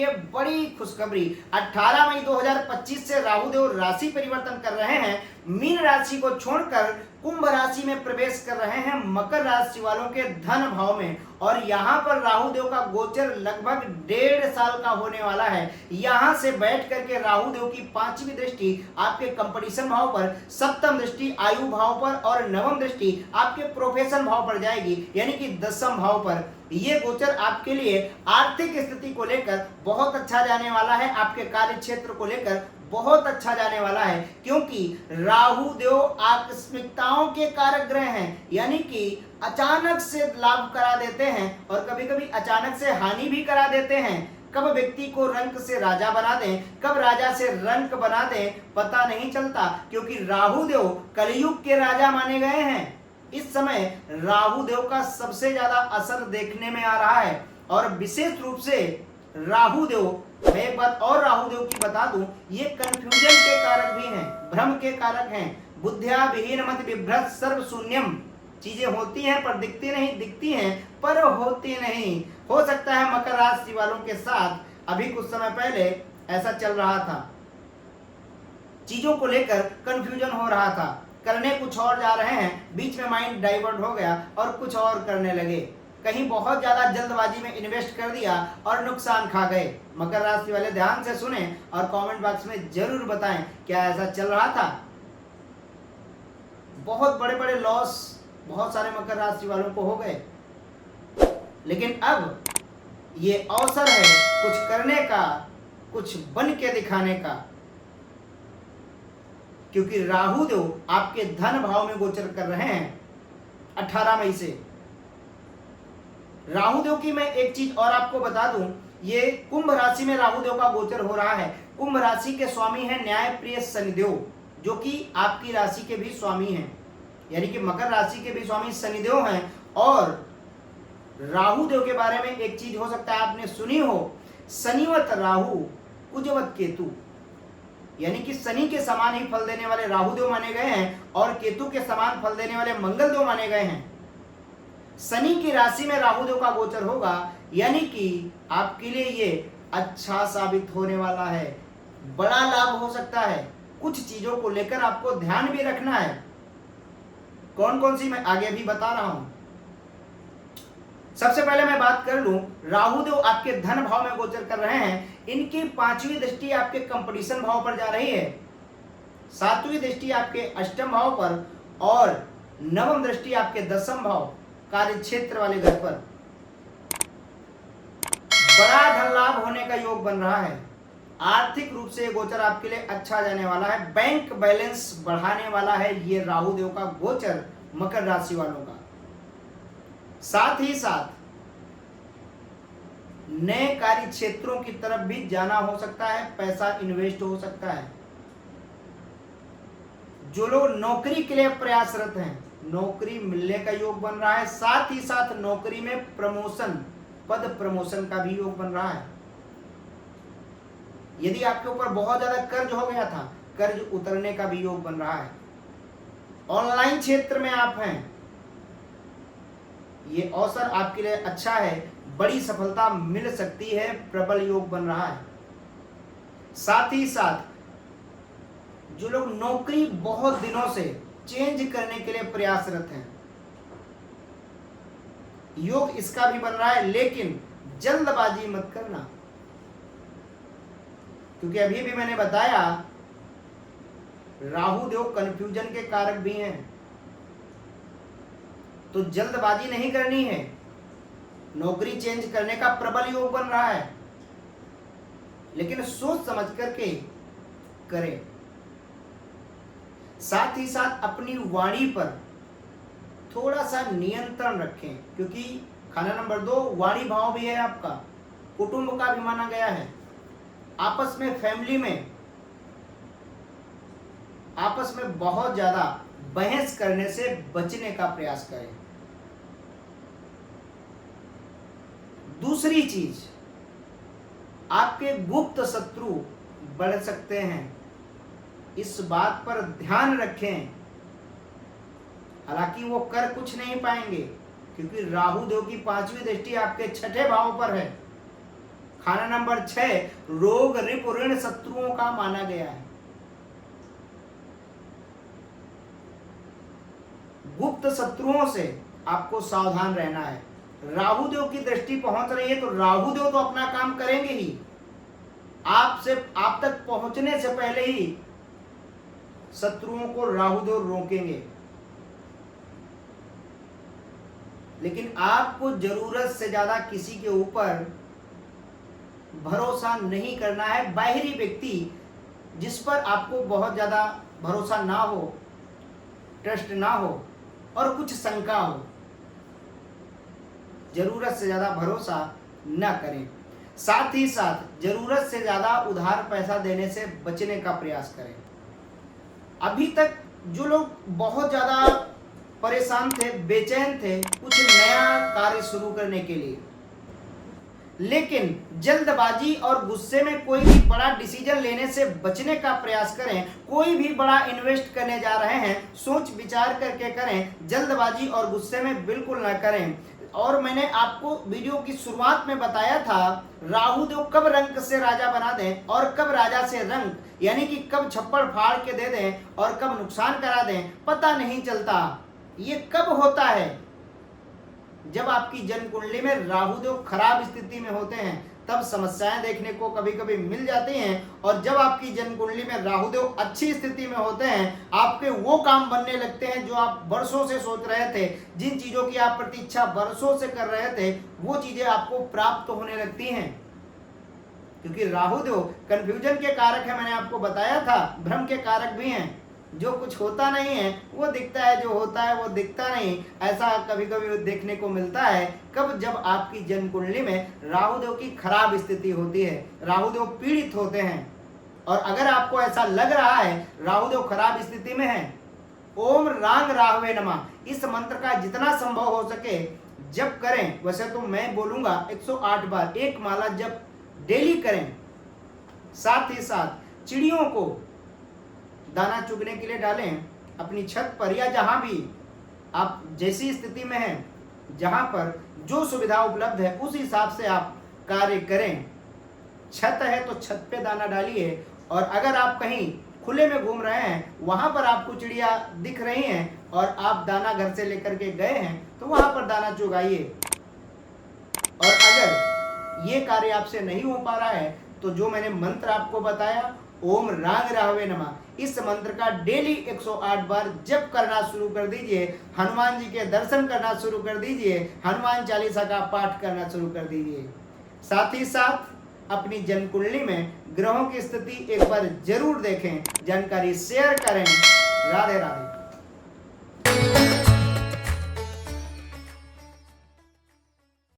लिए बड़ी खुशखबरी। 18 मई 2025 से राहु देव राशि परिवर्तन कर रहे हैं। मीन राशि को छोड़कर कुंभ राशि में प्रवेश कर रहे हैं मकर राशि वालों के धन भाव में। और यहाँ पर राहु देव का गोचर लगभग 1.5 साल का होने वाला है। यहाँ से बैठ करके राहु देव की 5वीं दृष्टि आपके कंपटीशन भाव पर, 7वीं दृष्टि आयु भाव पर और 9वीं दृष्टि आपके प्रोफेशन भाव पर जाएगी, यानी कि 10वें भाव पर। ये गोचर आपके लिए आर्थिक स्थिति को लेकर बहुत अच्छा जाने वाला है, आपके कार्य क्षेत्र को लेकर बहुत अच्छा जाने वाला है, क्योंकि राहु देव आकस्मिकताओं के कारक ग्रह हैं, यानी कि अचानक से लाभ करा देते हैं और कभी कभी अचानक से हानि भी करा देते हैं। कब व्यक्ति को रंक से राजा बना दें, कब राजा से रंक बना दें, पता नहीं चलता, क्योंकि राहु देव कलयुग के राजा माने गए हैं। इस समय राहु देव का सबसे ज्यादा असर देखने में आ रहा है। और विशेष रूप से राहु देव, मैं एक बात और राहु देव की बता दूं, ये कंफ्यूजन के कारक भी हैं, भ्रम के कारक हैं। बुद्ध्या विहीन मत बिभ्रत सर्व शून्यम, चीजें होती हैं पर दिखती नहीं, दिखती हैं पर होती नहीं। हो सकता है मकर राशि वालों के साथ अभी कुछ समय पहले ऐसा चल रहा था, चीजों को लेकर कंफ्यूजन हो रहा था, करने कुछ और जा रहे हैं, बीच में माइंड डाइवर्ट हो गया और कुछ और करने लगे, कहीं बहुत ज्यादा जल्दबाजी में इन्वेस्ट कर दिया और नुकसान खा गए। मकर राशि वाले ध्यान से सुने और कमेंट बॉक्स में जरूर बताएं क्या ऐसा चल रहा था। बहुत बड़े बड़े लॉस बहुत सारे मकर राशि वालों को हो गए, लेकिन अब ये अवसर है कुछ करने का, कुछ बन के दिखाने का, क्योंकि राहु देव आपके धन भाव में गोचर कर रहे हैं 18 मई से। राहु देव की मैं एक चीज और आपको बता दूं, ये कुंभ राशि में राहु देव का गोचर हो रहा है। कुंभ राशि के स्वामी हैं न्याय प्रिय शनिदेव, जो कि आपकी राशि के भी स्वामी हैं, यानी कि मकर राशि के भी स्वामी शनिदेव हैं। और राहु देव के बारे में एक चीज हो सकता है आपने सुनी हो, शनिवत राहु कुजवत केतु, यानी कि शनि के समान ही फल देने वाले राहु देव माने गए हैं और केतु के समान फल देने वाले मंगल देव माने गए हैं। शनि की राशि में राहु देव का गोचर होगा, यानी कि आपके लिए ये अच्छा साबित होने वाला है, बड़ा लाभ हो सकता है। कुछ चीजों को लेकर आपको ध्यान भी रखना है, कौन कौन सी मैं आगे भी बता रहा हूं। सबसे पहले मैं बात कर लूं, राहु देव आपके धन भाव में गोचर कर रहे हैं। इनकी 5वीं दृष्टि आपके कंपटीशन भाव पर जा रही है, 7वीं दृष्टि आपके अष्टम भाव पर और 9वीं दृष्टि आपके 10वें भाव कार्य क्षेत्र वाले घर पर। बड़ा धन लाभ होने का योग बन रहा है। आर्थिक रूप से गोचर आपके लिए अच्छा जाने वाला है, बैंक बैलेंस बढ़ाने वाला है ये राहु देव का गोचर मकर राशि वालों का। साथ ही साथ नए कार्य क्षेत्रों की तरफ भी जाना हो सकता है, पैसा इन्वेस्ट हो सकता है। जो लोग नौकरी के लिए प्रयासरत हैं, नौकरी मिलने का योग बन रहा है। साथ ही साथ नौकरी में प्रमोशन, पद प्रमोशन का भी योग बन रहा है। यदि आपके ऊपर बहुत ज्यादा कर्ज हो गया था, कर्ज उतरने का भी योग बन रहा है। ऑनलाइन क्षेत्र में आप हैं, ये अवसर आपके लिए अच्छा है, बड़ी सफलता मिल सकती है, प्रबल योग बन रहा है। साथ ही साथ जो लोग नौकरी बहुत दिनों से चेंज करने के लिए प्रयासरत हैं, योग इसका भी बन रहा है, लेकिन जल्दबाजी मत करना, क्योंकि अभी भी मैंने बताया राहु देव कंफ्यूजन के कारक भी हैं, तो जल्दबाजी नहीं करनी है। नौकरी चेंज करने का प्रबल योग बन रहा है, लेकिन सोच समझ करके करें। साथ ही साथ अपनी वाणी पर थोड़ा सा नियंत्रण रखें, क्योंकि खाना नंबर 2 वाणी भाव भी है आपका, कुटुंब का भी माना गया है। आपस में, फैमिली में, आपस में बहुत ज्यादा बहस करने से बचने का प्रयास करें। दूसरी चीज, आपके गुप्त शत्रु बढ़ सकते हैं, इस बात पर ध्यान रखें। हालांकि वो कर कुछ नहीं पाएंगे, क्योंकि राहु देव की 5वीं दृष्टि आपके 6ठे भाव पर है, खाना नंबर 6, रोग रिप ऋण शत्रुओं का माना गया है। गुप्त शत्रुओं से आपको सावधान रहना है। राहु देव की दृष्टि पहुंच रही है तो राहु देव तो अपना काम करेंगे ही, आप तक पहुंचने से पहले ही शत्रुओं को राहु देव रोकेंगे। लेकिन आपको जरूरत से ज्यादा किसी के ऊपर भरोसा नहीं करना है। बाहरी व्यक्ति जिस पर आपको बहुत ज्यादा भरोसा ना हो, ट्रस्ट ना हो और कुछ शंका हो, जरूरत से ज्यादा भरोसा न करें। साथ ही साथ जरूरत से ज्यादा उधार पैसा देने से बचने का प्रयास करें। अभी तक जो लोग बहुत ज्यादा परेशान थे, बेचैन थे कुछ नया कार्य शुरू करने के लिए, लेकिन जल्दबाजी और गुस्से में कोई भी बड़ा डिसीजन लेने से बचने का प्रयास करें। कोई भी बड़ा इन्वेस्ट करने जा रहे हैं, सोच विचार करके करें, जल्दबाजी और गुस्से में बिल्कुल ना करें। और मैंने आपको वीडियो की शुरुआत में बताया था राहु देव कब रंक से राजा बना दें और कब राजा से रंक, यानी कि कब छप्पड़ फाड़ के दे दें और कब नुकसान करा दें, पता नहीं चलता। ये कब होता है? जब आपकी जन्म कुंडली में राहु देव खराब स्थिति में होते हैं तब समस्याएं देखने को कभी कभी मिल जाती हैं। और जब आपकी जन्म कुंडली में राहु देव अच्छी स्थिति में होते हैं, आपके वो काम बनने लगते हैं जो आप वर्षों से सोच रहे थे, जिन चीजों की आप प्रतीक्षा वर्षों से कर रहे थे, वो चीजें आपको प्राप्त होने लगती हैं। क्योंकि राहु देव कंफ्यूजन के कारक है, मैंने आपको बताया था, भ्रम के कारक भी हैं। जो कुछ होता नहीं है वो दिखता है, जो होता है वो दिखता नहीं, ऐसा कभी कभी देखने को मिलता है। कब? जब आपकी जन्म कुंडली में राहु देव की खराब स्थिति होती है, राहु देव पीड़ित होते हैं। और अगर आपको ऐसा लग रहा है राहु देव खराब स्थिति में है, ओम रांग राहवे नमः इस मंत्र का जितना संभव हो सके जब करें। वैसे तो मैं बोलूंगा 108 बार एक माला जब डेली करें। साथ ही साथ चिड़ियों को दाना चुगने के लिए डालें अपनी छत पर, या जहां भी आप जैसी स्थिति में हैं, जहां पर जो सुविधा उपलब्ध है उस हिसाब से आप कार्य करें। छत है तो छत पे दाना डालिए, और अगर आप कहीं खुले में घूम रहे हैं, वहां पर आपको चिड़िया दिख रही हैं और आप दाना घर से लेकर के गए हैं तो वहां पर दाना चुगाइए। और अगर ये कार्य आपसे नहीं हो पा रहा है तो जो मैंने मंत्र आपको बताया ओम रांग राहवे नमः, इस मंत्र का डेली 108 बार जप करना शुरू कर दीजिए। हनुमान जी के दर्शन करना शुरू कर दीजिए, हनुमान चालीसा का पाठ करना शुरू कर दीजिए। साथ ही साथ अपनी जन्म कुंडली में ग्रहों की स्थिति एक बार जरूर देखें, जानकारी शेयर करें। राधे राधे।